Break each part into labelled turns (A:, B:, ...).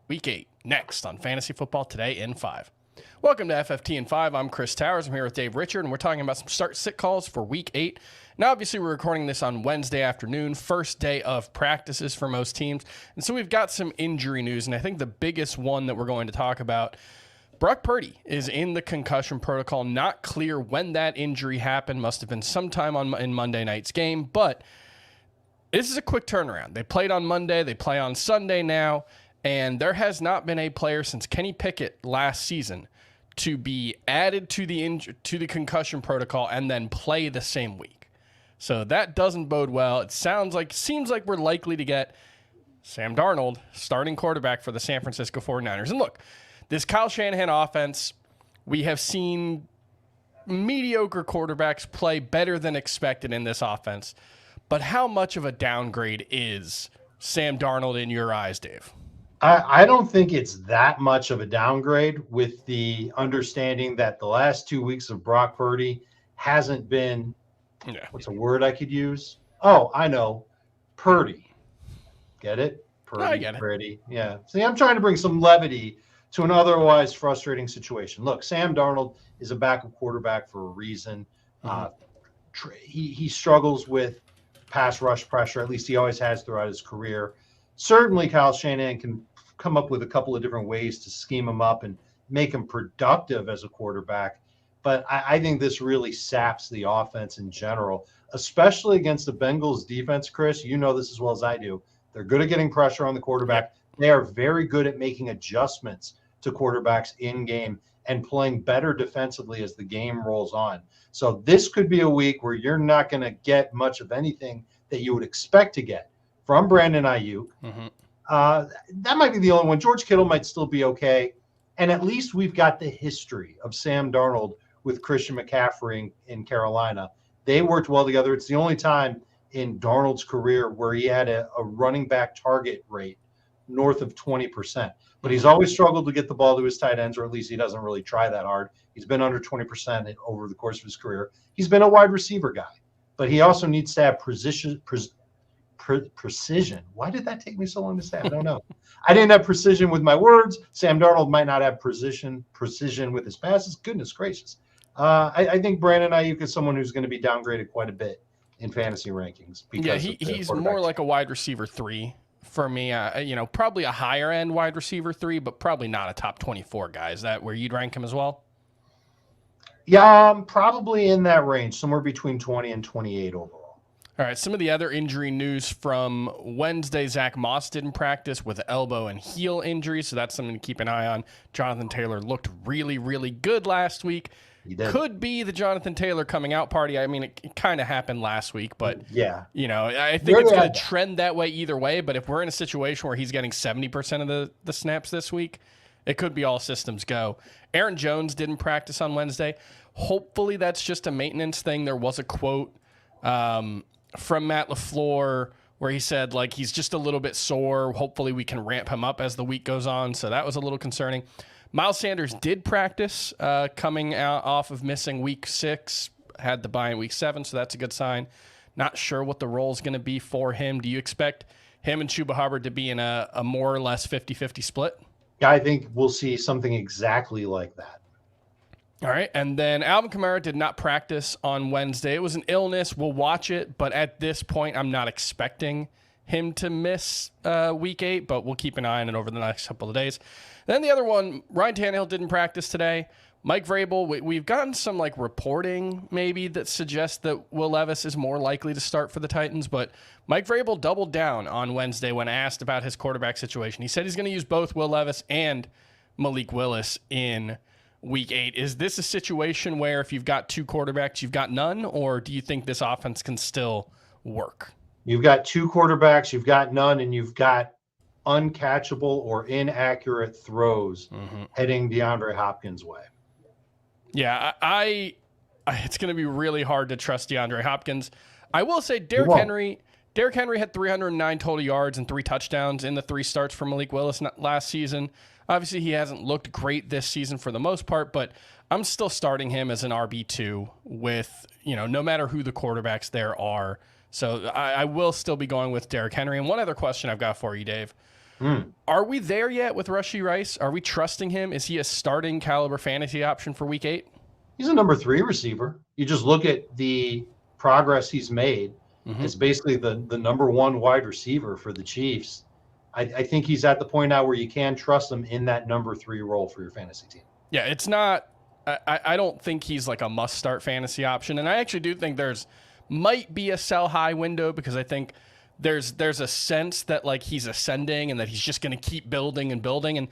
A: Week 8, next on Fantasy Football Today in 5. Welcome to FFT in 5. I'm Chris Towers. I'm here with Dave Richard, and we're talking about some start-sit calls for Week 8. Now, obviously, we're recording this on Wednesday afternoon, first day of practices for most teams. And so we've got some injury news, and I think the biggest one that we're going to talk about, Brock Purdy is in the concussion protocol. Not clear when that injury happened. Must have been sometime in Monday night's game, but this is a quick turnaround. They played on Monday. They play on Sunday now. And there has not been a player since Kenny Pickett last season to be added to the concussion protocol and then play the same week. So that doesn't bode well. It seems like we're likely to get Sam Darnold, starting quarterback for the San Francisco 49ers. And look, this Kyle Shanahan offense, we have seen mediocre quarterbacks play better than expected in this offense. But how much of a downgrade is Sam Darnold in your eyes, Dave?
B: I don't think it's that much of a downgrade, with the understanding that the last 2 weeks of Brock Purdy hasn't been, what's a word I could use? Oh, I know. Purdy. Get it? Purdy,
A: I get it.
B: Purdy. Yeah. See, I'm trying to bring some levity to an otherwise frustrating situation. Look, Sam Darnold is a backup quarterback for a reason. He struggles with pass rush pressure. At least he always has throughout his career. Certainly, Kyle Shanahan can come up with a couple of different ways to scheme him up and make him productive as a quarterback. But I think this really saps the offense in general, especially against the Bengals defense, Chris. You know this as well as I do. They're good at getting pressure on the quarterback. They are very good at making adjustments to quarterbacks in game and playing better defensively as the game rolls on. So this could be a week where you're not going to get much of anything that you would expect to get from Brandon Ayuk. That might be the only one. George Kittle might still be okay. And at least we've got the history of Sam Darnold with Christian McCaffrey in Carolina. They worked well together. It's the only time in Darnold's career where he had a running back target rate north of 20%. But he's always struggled to get the ball to his tight ends, or at least he doesn't really try that hard. He's been under 20% over the course of his career. He's been a wide receiver guy. But he also needs to have precision. Why did that take me so long to say? I don't know. I didn't have precision with my words. Sam Darnold might not have precision with his passes. Goodness gracious. I think Brandon Ayuk is someone who's going to be downgraded quite a bit in fantasy rankings. Because
A: he's more like a wide receiver 3 for me. Probably a higher end wide receiver 3, but probably not a top 24 guy. Is that where you'd rank him as well?
B: Yeah, probably in that range, somewhere between 20 and 28 overall.
A: All right, some of the other injury news from Wednesday. Zach Moss didn't practice with elbow and heel injuries, so that's something to keep an eye on. Jonathan Taylor looked really, really good last week.
B: He did.
A: Could be the Jonathan Taylor coming out party. I mean, it kind of happened last week, but I think it's going to trend that way either way. But if we're in a situation where he's getting 70% of the snaps this week, it could be all systems go. Aaron Jones didn't practice on Wednesday. Hopefully that's just a maintenance thing. There was a quote from Matt LaFleur where he said, he's just a little bit sore. Hopefully we can ramp him up as the week goes on. So that was a little concerning. Miles Sanders did practice coming out off of missing week 6, had the bye in week 7. So that's a good sign. Not sure what the role is going to be for him. Do you expect him and Chuba Hubbard to be in a more or less 50-50 split?
B: Yeah, I think we'll see something exactly like that.
A: All right, and then Alvin Kamara did not practice on Wednesday. It was an illness. We'll watch it, but at this point, I'm not expecting him to miss Week 8, but we'll keep an eye on it over the next couple of days. Then the other one, Ryan Tannehill didn't practice today. Mike Vrabel, we've gotten some reporting maybe that suggests that Will Levis is more likely to start for the Titans, but Mike Vrabel doubled down on Wednesday when asked about his quarterback situation. He said he's going to use both Will Levis and Malik Willis in Week 8. Is this a situation where if you've got 2 quarterbacks, you've got none, or do you think this offense can still work?
B: You've got 2 quarterbacks, you've got none, and you've got uncatchable or inaccurate throws heading DeAndre Hopkins' way.
A: Yeah, it's going to be really hard to trust DeAndre Hopkins. I will say Derrick Henry had 309 total yards and 3 touchdowns in the 3 starts for Malik Willis last season. Obviously, he hasn't looked great this season for the most part, but I'm still starting him as an RB2 with, no matter who the quarterbacks there are. So I will still be going with Derrick Henry. And one other question I've got for you, Dave. Are we there yet with Rashee Rice? Are we trusting him? Is he a starting caliber fantasy option for week 8?
B: He's a number 3 receiver. You just look at the progress he's made. It's basically the number 1 wide receiver for the Chiefs. I think he's at the point now where you can trust him in that number 3 role for your fantasy team.
A: Yeah, it's not. I don't think he's like a must-start fantasy option, and I actually do think might be a sell-high window because I think there's a sense that like he's ascending and that he's just going to keep building and building, and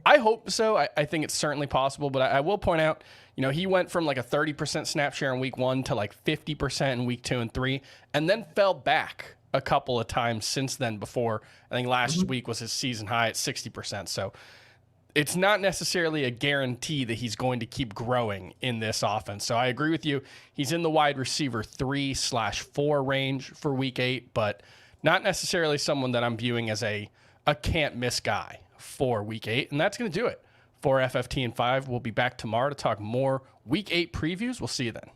A: I hope so. I think it's certainly possible, but I will point out, he went from like a 30% snap share in week 1 to like 50% in week 2 and 3, and then fell back a couple of times since then before. I think last week was his season high at 60%. So it's not necessarily a guarantee that he's going to keep growing in this offense. So I agree with you. He's in the wide receiver 3/4 range for week 8, but not necessarily someone that I'm viewing as a can't miss guy for week 8. And that's going to do it for FFT and 5. We'll be back tomorrow to talk more week 8 previews. We'll see you then.